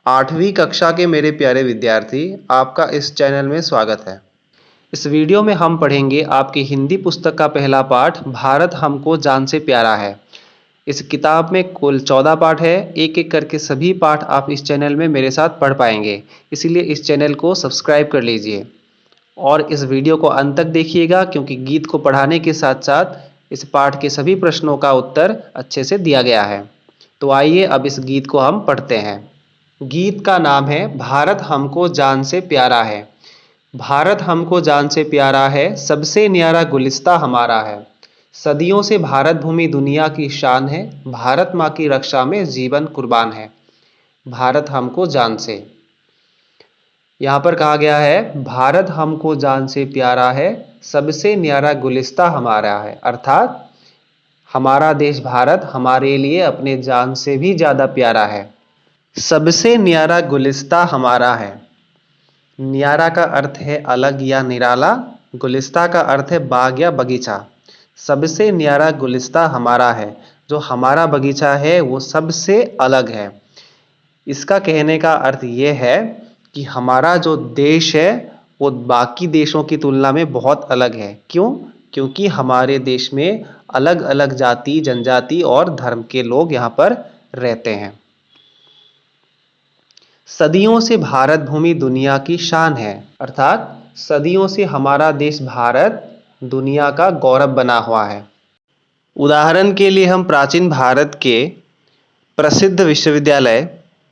8वीं कक्षा के मेरे प्यारे विद्यार्थी, आपका इस चैनल में स्वागत है। इस वीडियो में हम पढ़ेंगे आपकी हिंदी पुस्तक का पहला पाठ, भारत हमको जान से प्यारा है। इस किताब में कुल 14 पाठ है। एक एक करके सभी पाठ आप इस चैनल में मेरे साथ पढ़ पाएंगे, इसीलिए इस चैनल को सब्सक्राइब कर लीजिए और इस वीडियो को अंत तक देखिएगा, क्योंकि गीत को पढ़ाने के साथ साथ इस पाठ के सभी प्रश्नों का उत्तर अच्छे से दिया गया है। तो आइए अब इस गीत को हम पढ़ते हैं। गीत का नाम है भारत हमको जान से प्यारा है। भारत हमको जान से प्यारा है, सबसे न्यारा गुलिस्ता हमारा है। सदियों से भारत भूमि दुनिया की शान है, भारत माँ की रक्षा में जीवन कुर्बान है। भारत हमको जान से, यहाँ पर कहा गया है भारत हमको जान से प्यारा है, सबसे न्यारा गुलिस्ता हमारा है। अर्थात हमारा देश भारत हमारे लिए अपने जान से भी ज़्यादा प्यारा है। सबसे न्यारा गुलिस्ता हमारा है। न्यारा का अर्थ है अलग या निराला, गुलिस्ता का अर्थ है बाग या बगीचा। सबसे न्यारा गुलिस्ता हमारा है, जो हमारा बगीचा है वो सबसे अलग है। इसका कहने का अर्थ ये है कि हमारा जो देश है वो बाकी देशों की तुलना में बहुत अलग है। क्यों? क्योंकि हमारे देश में अलग अलग जाति, जनजाति और धर्म के लोग यहाँ पर रहते हैं। सदियों से भारत भूमि दुनिया की शान है, अर्थात सदियों से हमारा देश भारत दुनिया का गौरव बना हुआ है। उदाहरण के लिए हम प्राचीन भारत के प्रसिद्ध विश्वविद्यालय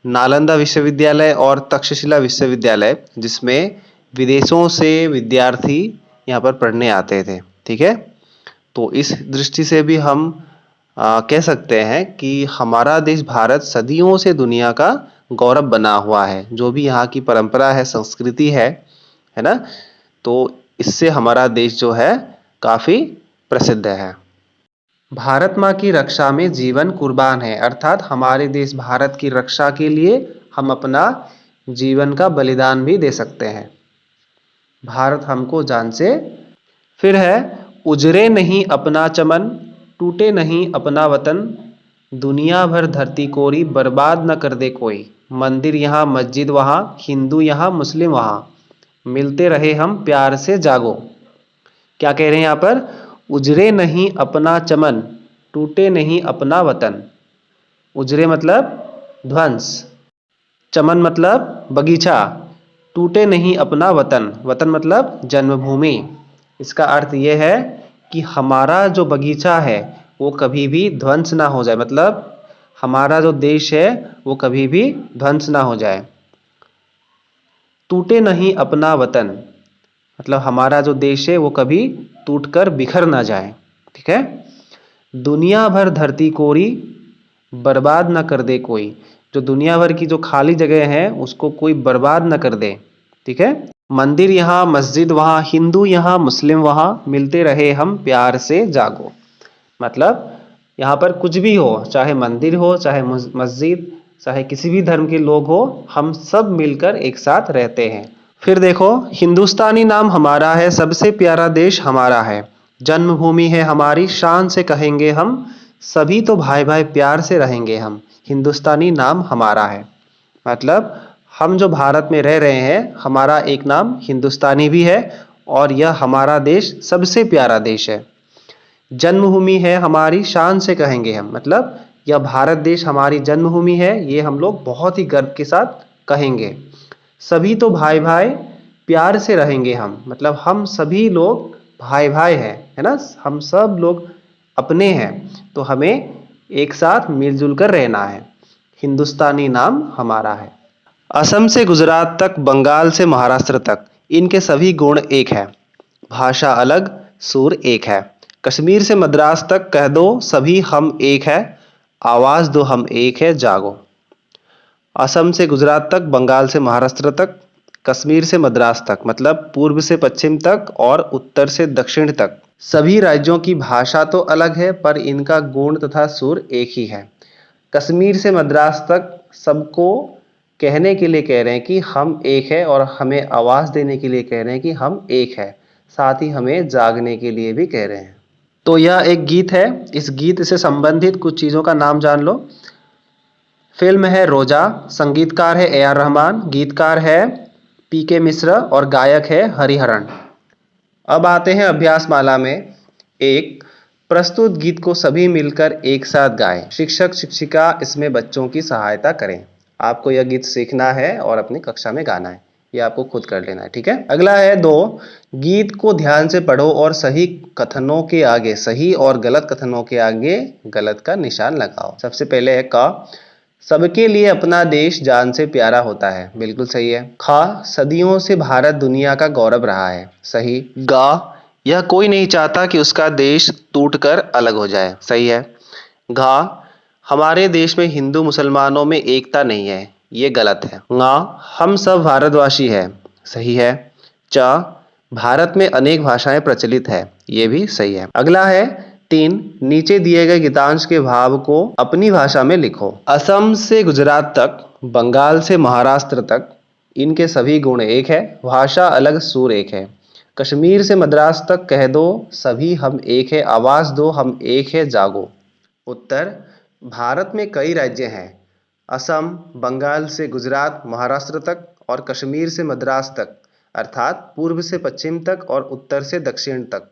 नालंदा विश्वविद्यालय और तक्षशिला विश्वविद्यालय, जिसमें विदेशों से विद्यार्थी यहाँ पर पढ़ने आते थे, ठीक है। तो इस दृष्टि से भी हम कह सकते हैं कि हमारा देश भारत सदियों से दुनिया का गौरव बना हुआ है। जो भी यहाँ की परंपरा है, संस्कृति है ना, तो इससे हमारा देश जो है काफ़ी प्रसिद्ध है। भारत माँ की रक्षा में जीवन कुर्बान है, अर्थात हमारे देश भारत की रक्षा के लिए हम अपना जीवन का बलिदान भी दे सकते हैं। भारत हमको जान से। फिर है उजरे नहीं अपना चमन, टूटे नहीं अपना वतन, दुनिया भर धरती कोरी बर्बाद न कर दे कोई। मंदिर यहाँ मस्जिद वहाँ, हिंदू यहाँ मुस्लिम वहाँ, मिलते रहे हम प्यार से जागो। क्या कह रहे हैं यहाँ पर? उजरे नहीं अपना चमन, टूटे नहीं अपना वतन। उजरे मतलब ध्वंस, चमन मतलब बगीचा, टूटे नहीं अपना वतन, वतन मतलब जन्मभूमि। इसका अर्थ यह है कि हमारा जो बगीचा है वो कभी भी ध्वंस ना हो जाए, मतलब हमारा जो देश है वो कभी भी ध्वंस ना हो जाए। टूटे नहीं अपना वतन, मतलब हमारा जो देश है वो कभी टूटकर बिखर ना जाए, ठीक है। दुनिया भर धरती कोरी बर्बाद ना कर दे कोई, जो दुनिया भर की जो खाली जगह है उसको कोई बर्बाद ना कर दे, ठीक है। मंदिर यहाँ मस्जिद वहाँ, हिंदू यहाँ मुस्लिम वहाँ, मिलते रहे हम प्यार से जागो। मतलब यहाँ पर कुछ भी हो, चाहे मंदिर हो, चाहे मस्जिद, चाहे किसी भी धर्म के लोग हो, हम सब मिलकर एक साथ रहते हैं। फिर देखो, हिंदुस्तानी नाम हमारा है, सबसे प्यारा देश हमारा है। जन्मभूमि है हमारी, शान से कहेंगे हम, सभी तो भाई भाई प्यार से रहेंगे हम। हिंदुस्तानी नाम हमारा है, मतलब हम जो भारत में रह रहे हैं, हमारा एक नाम हिंदुस्तानी भी है और यह हमारा देश सबसे प्यारा देश है। जन्मभूमि है हमारी, शान से कहेंगे हम, मतलब यह भारत देश हमारी जन्मभूमि है, ये हम लोग बहुत ही गर्व के साथ कहेंगे। सभी तो भाई भाई प्यार से रहेंगे हम, मतलब हम सभी लोग भाई भाई हैं, है ना, हम सब लोग अपने हैं, तो हमें एक साथ मिलजुल कर रहना है। हिंदुस्तानी नाम हमारा है। असम से गुजरात तक, बंगाल से महाराष्ट्र तक, इनके सभी गुण एक है। भाषा अलग, सुर एक है। कश्मीर से मद्रास तक कह दो सभी हम एक है, आवाज़ दो हम एक है जागो। असम से गुजरात तक, बंगाल से महाराष्ट्र तक, कश्मीर से मद्रास तक, मतलब पूर्व से पश्चिम तक और उत्तर से दक्षिण तक, सभी राज्यों की भाषा तो अलग है पर इनका गुण तथा सुर एक ही है। कश्मीर से मद्रास तक सबको कहने के लिए कह रहे हैं कि हम एक है, और हमें आवाज़ देने के लिए कह रहे हैं कि हम एक है, साथ ही हमें जागने के लिए भी कह रहे हैं। तो यह एक गीत है, इस गीत से संबंधित कुछ चीज़ों का नाम जान लो। फिल्म है रोजा, संगीतकार है AR रहमान, गीतकार है PK मिश्र और गायक है हरिहरन। अब आते हैं अभ्यास माला में। एक, प्रस्तुत गीत को सभी मिलकर एक साथ गाएं। शिक्षक शिक्षिका इसमें बच्चों की सहायता करें। आपको यह गीत सीखना है और अपनी कक्षा में गाना है, ये आपको खुद कर लेना है, ठीक है। अगला है 2, गीत को ध्यान से पढ़ो और सही कथनों के आगे सही और गलत कथनों के आगे गलत का निशान लगाओ। सबसे पहले है क, सबके लिए अपना देश जान से प्यारा होता है, बिल्कुल सही है। ख, सदियों से भारत दुनिया का गौरव रहा है, सही। ग, यह कोई नहीं चाहता कि उसका देश टूटकर अलग हो जाए, सही है। घ, हमारे देश में हिंदू मुसलमानों में एकता नहीं है, ये गलत है। ङ, हम सब भारतवासी हैं, सही है। च, भारत में अनेक भाषाएं प्रचलित है, ये भी सही है। अगला है 3, नीचे दिए गए गीतांश के भाव को अपनी भाषा में लिखो। असम से गुजरात तक, बंगाल से महाराष्ट्र तक, इनके सभी गुण एक है, भाषा अलग सुर एक है। कश्मीर से मद्रास तक कह दो सभी हम एक है, आवाज दो हम एक है, जागो। उत्तर, भारत में कई राज्य हैं। असम, बंगाल से गुजरात महाराष्ट्र तक और कश्मीर से मद्रास तक, अर्थात पूर्व से पश्चिम तक और उत्तर से दक्षिण तक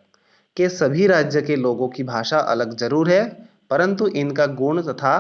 के सभी राज्य के लोगों की भाषा अलग जरूर है, परंतु इनका गुण तथा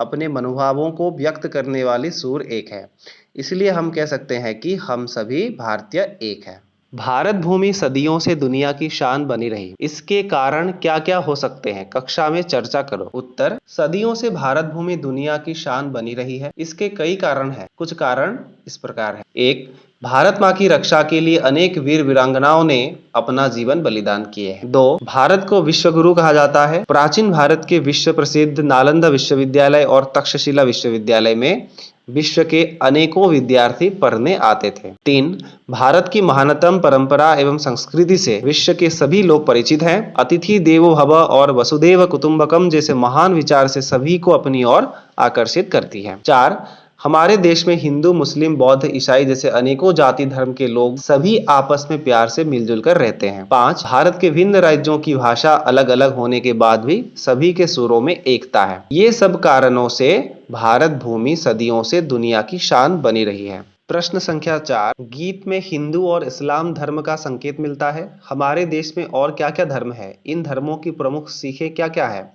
अपने मनोभावों को व्यक्त करने वाली सुर एक है। इसलिए हम कह सकते हैं कि हम सभी भारतीय एक हैं। भारत भूमि सदियों से दुनिया की शान बनी रही, इसके कारण क्या क्या हो सकते हैं, कक्षा में चर्चा करो। उत्तर, सदियों से भारत भूमि दुनिया की शान बनी रही है, इसके कई कारण हैं। कुछ कारण इस प्रकार है। 1, भारत माँ की रक्षा के लिए अनेक वीर वीरांगनाओं ने अपना जीवन बलिदान किए हैं। 2, भारत को विश्व गुरु कहा जाता है। प्राचीन भारत के विश्व प्रसिद्ध नालंदा विश्वविद्यालय और तक्षशिला विश्वविद्यालय में विश्व के अनेकों विद्यार्थी पढ़ने आते थे। 3, भारत की महानतम परंपरा एवं संस्कृति से विश्व के सभी लोग परिचित हैं। अतिथि देवो भव और वसुधैव कुटुंबकम जैसे महान विचार से सभी को अपनी ओर आकर्षित करती है। 4, हमारे देश में हिंदू, मुस्लिम, बौद्ध, ईसाई जैसे अनेकों जाति धर्म के लोग सभी आपस में प्यार से मिलजुल कर रहते हैं। 5, भारत के भिन्न राज्यों की भाषा अलग अलग होने के बाद भी सभी के सुरों में एकता है। ये सब कारणों से भारत भूमि सदियों से दुनिया की शान बनी रही है। प्रश्न संख्या 4, गीत में हिंदू और इस्लाम धर्म का संकेत मिलता है। हमारे देश में और क्या क्या धर्म है, इन धर्मों की प्रमुख सीखें क्या क्या है,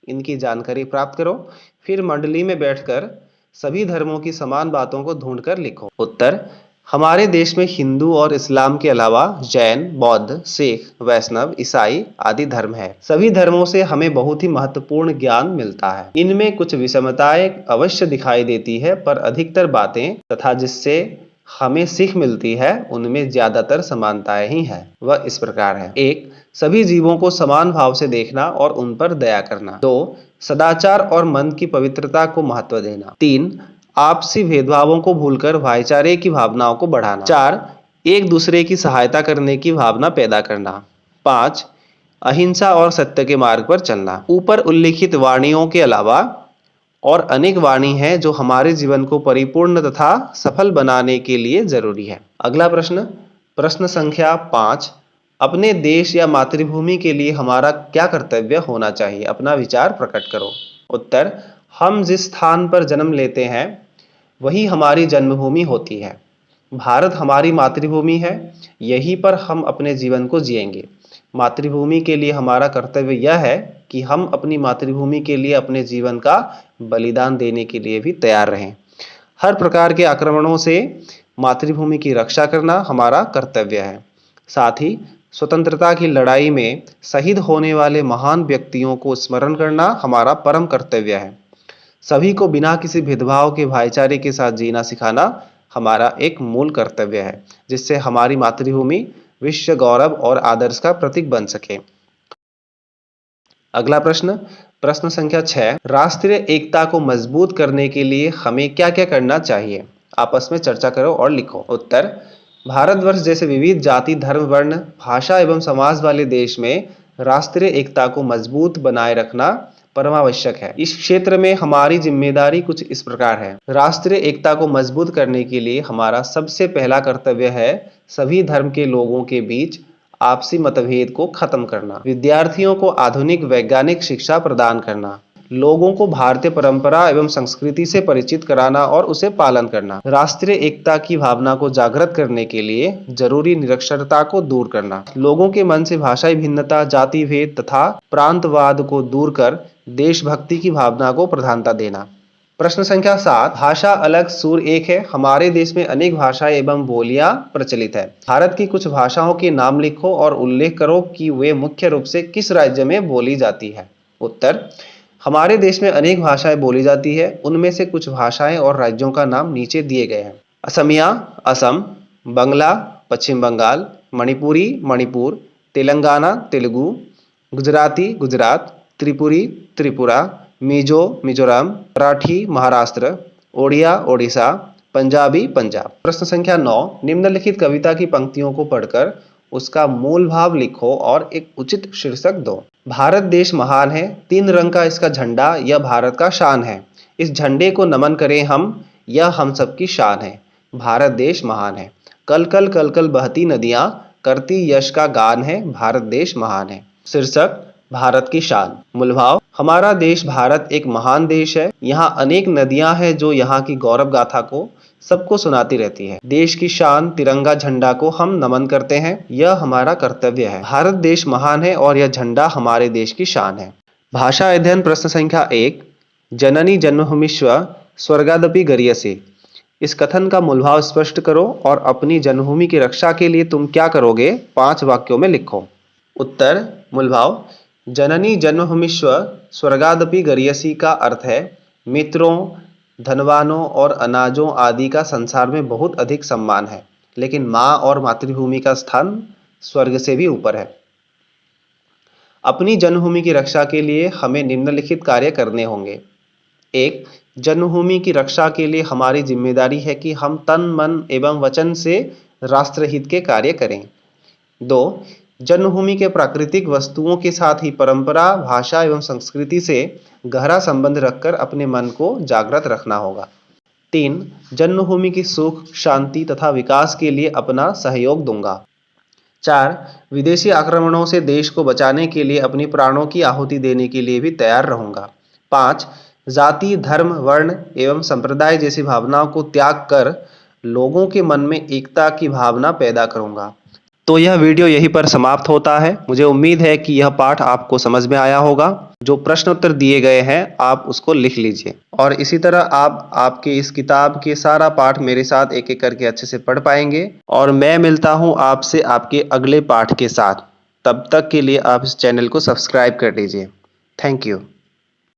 इनकी जानकारी प्राप्त करो। फिर मंडली में बैठकर सभी धर्मों की समान बातों को ढूंढकर लिखो। उत्तर, हमारे देश में हिंदू और इस्लाम के अलावा जैन, बौद्ध, सिख, वैष्णव, ईसाई आदि धर्म है। सभी धर्मों से हमें बहुत ही महत्वपूर्ण ज्ञान मिलता है। इनमें कुछ विषमताएं अवश्य दिखाई देती है, पर अधिकतर बातें तथा जिससे हमें सीख मिलती है उनमें ज्यादातर समानताएं ही हैं। वह इस प्रकार है। 1, सभी जीवों को समान भाव से देखना और उन पर दया करना। 2, सदाचार और मन की पवित्रता को महत्व देना। 3, आपसी भेदभावों को भूलकर भाईचारे की भावनाओं को बढ़ाना। 4, एक दूसरे की सहायता करने की भावना पैदा करना। 5, अहिंसा और सत्य के मार्ग पर चलना। ऊपर उल्लिखित वाणियों के अलावा और अनेक वाणी हैं जो हमारे जीवन को परिपूर्ण तथा सफल बनाने के लिए जरूरी है। अगला प्रश्न, प्रश्न संख्या 5, अपने देश या मातृभूमि के लिए हमारा क्या कर्तव्य होना चाहिए, अपना विचार प्रकट करो। उत्तर, हम जिस स्थान पर जन्म लेते हैं वही हमारी जन्मभूमि होती है। भारत हमारी मातृभूमि है, यहीं पर हम अपने जीवन को जिएंगे। मातृभूमि के लिए हमारा कर्तव्य यह है कि हम अपनी मातृभूमि के लिए अपने जीवन का बलिदान देने के लिए भी तैयार रहें। हर प्रकार के आक्रमणों से मातृभूमि की रक्षा करना हमारा कर्तव्य है। साथ ही स्वतंत्रता की लड़ाई में शहीद होने वाले महान व्यक्तियों को स्मरण करना हमारा परम कर्तव्य है। सभी को बिना किसी भेदभाव के भाईचारे के साथ जीना सिखाना हमारा एक मूल कर्तव्य है, जिससे हमारी मातृभूमि विश्व गौरव और आदर्श का प्रतीक बन सके। अगला प्रश्न, प्रश्न संख्या 6, राष्ट्रीय एकता को मजबूत करने के लिए हमें क्या क्या करना चाहिए, आपस में चर्चा करो और लिखो। उत्तर, भारतवर्ष जैसे विविध जाति, धर्म, वर्ण, भाषा एवं समाज वाले देश में राष्ट्रीय एकता को मजबूत बनाए रखना परमावश्यक है। इस क्षेत्र में हमारी जिम्मेदारी कुछ इस प्रकार है। राष्ट्रीय एकता को मजबूत करने के लिए हमारा सबसे पहला कर्तव्य है सभी धर्म के लोगों के बीच आपसी मतभेद को खत्म करना, विद्यार्थियों को आधुनिक वैज्ञानिक शिक्षा प्रदान करना, लोगों को भारतीय परंपरा एवं संस्कृति से परिचित कराना और उसे पालन करना, राष्ट्रीय एकता की भावना को जागृत करने के लिए जरूरी निरक्षरता को दूर करना, लोगों के मन से भाषाई भिन्नता, जाति भेद तथा प्रांतवाद को दूर कर देशभक्ति की भावना को प्रधानता देना। प्रश्न संख्या 7, भाषा अलग सुर एक है। हमारे देश में अनेक भाषाएं एवं बोलियां प्रचलित है। भारत की कुछ भाषाओं के नाम लिखो और उल्लेख करो कि वे मुख्य रूप से किस राज्य में बोली जाती है। उत्तर, हमारे देश में अनेक भाषाएं बोली जाती है। उनमें से कुछ भाषाएं और राज्यों का नाम नीचे दिए गए हैं। असमिया असम, बंगला पश्चिम बंगाल, मणिपुरी मणिपुर, तेलंगाना तेलुगु, गुजराती गुजरात, त्रिपुरी त्रिपुरा, मिजो मिजोरम, मराठी महाराष्ट्र, ओडिया ओडिशा, पंजाबी पंजाब। प्रश्न संख्या 9, निम्नलिखित कविता की पंक्तियों को पढ़कर उसका मूल भाव लिखो और एक उचित शीर्षक दो। भारत देश महान है, 3 रंग का इसका झंडा, यह भारत का शान है। इस झंडे को नमन करें हम, यह हम सबकी शान है। भारत देश महान है। कल कल कल कल बहती नदियां, करती यश का गान है। भारत देश महान है। शीर्षक, भारत की शान। मूलभाव, हमारा देश भारत एक महान देश है। यहाँ अनेक नदियां हैं जो यहाँ की गौरव गाथा को सबको सुनाती रहती है। देश की शान तिरंगा झंडा को हम नमन करते हैं, यह हमारा कर्तव्य है। भारत देश महान है और यह झंडा हमारे देश की शान है। भाषा अध्ययन प्रश्न संख्या 1, जननी जन्मभूमिष्व स्वर्गादपि गरीयसे। इस कथन का मूलभाव स्पष्ट करो और अपनी जन्मभूमि की रक्षा के लिए तुम क्या करोगे 5 वाक्यों में लिखो। उत्तर, मूलभाव, जननी जन्मभूमिष्व स्वर्गादपि गरीयसी का अर्थ है मित्रों, धनवानों और अनाजों आदि का संसार में बहुत अधिक सम्मान है, लेकिन माँ और मातृभूमि का स्थान स्वर्ग से भी ऊपर है। अपनी जन्मभूमि की रक्षा के लिए हमें निम्नलिखित कार्य करने होंगे। 1, जन्मभूमि की रक्षा के लिए हमारी जिम्मेदारी है कि हम तन मन एवं वचन से राष्ट्रहित के कार्य करें। 2, जन्मभूमि के प्राकृतिक वस्तुओं के साथ ही परंपरा, भाषा एवं संस्कृति से गहरा संबंध रखकर अपने मन को जागृत रखना होगा। 3, जन्मभूमि की सुख, शांति तथा विकास के लिए अपना सहयोग दूंगा। 4, विदेशी आक्रमणों से देश को बचाने के लिए अपनी प्राणों की आहुति देने के लिए भी तैयार रहूंगा। 5, जाति, धर्म, वर्ण एवं संप्रदाय जैसी भावनाओं को त्याग कर लोगों के मन में एकता की भावना पैदा करूंगा। तो यह वीडियो यहीं पर समाप्त होता है। मुझे उम्मीद है कि यह पाठ आपको समझ में आया होगा। जो प्रश्न उत्तर दिए गए हैं आप उसको लिख लीजिए और इसी तरह आप आपके इस किताब के सारा पाठ मेरे साथ एक एक करके अच्छे से पढ़ पाएंगे। और मैं मिलता हूं आपसे आपके अगले पाठ के साथ। तब तक के लिए आप इस चैनल को सब्सक्राइब कर लीजिए। Thank you.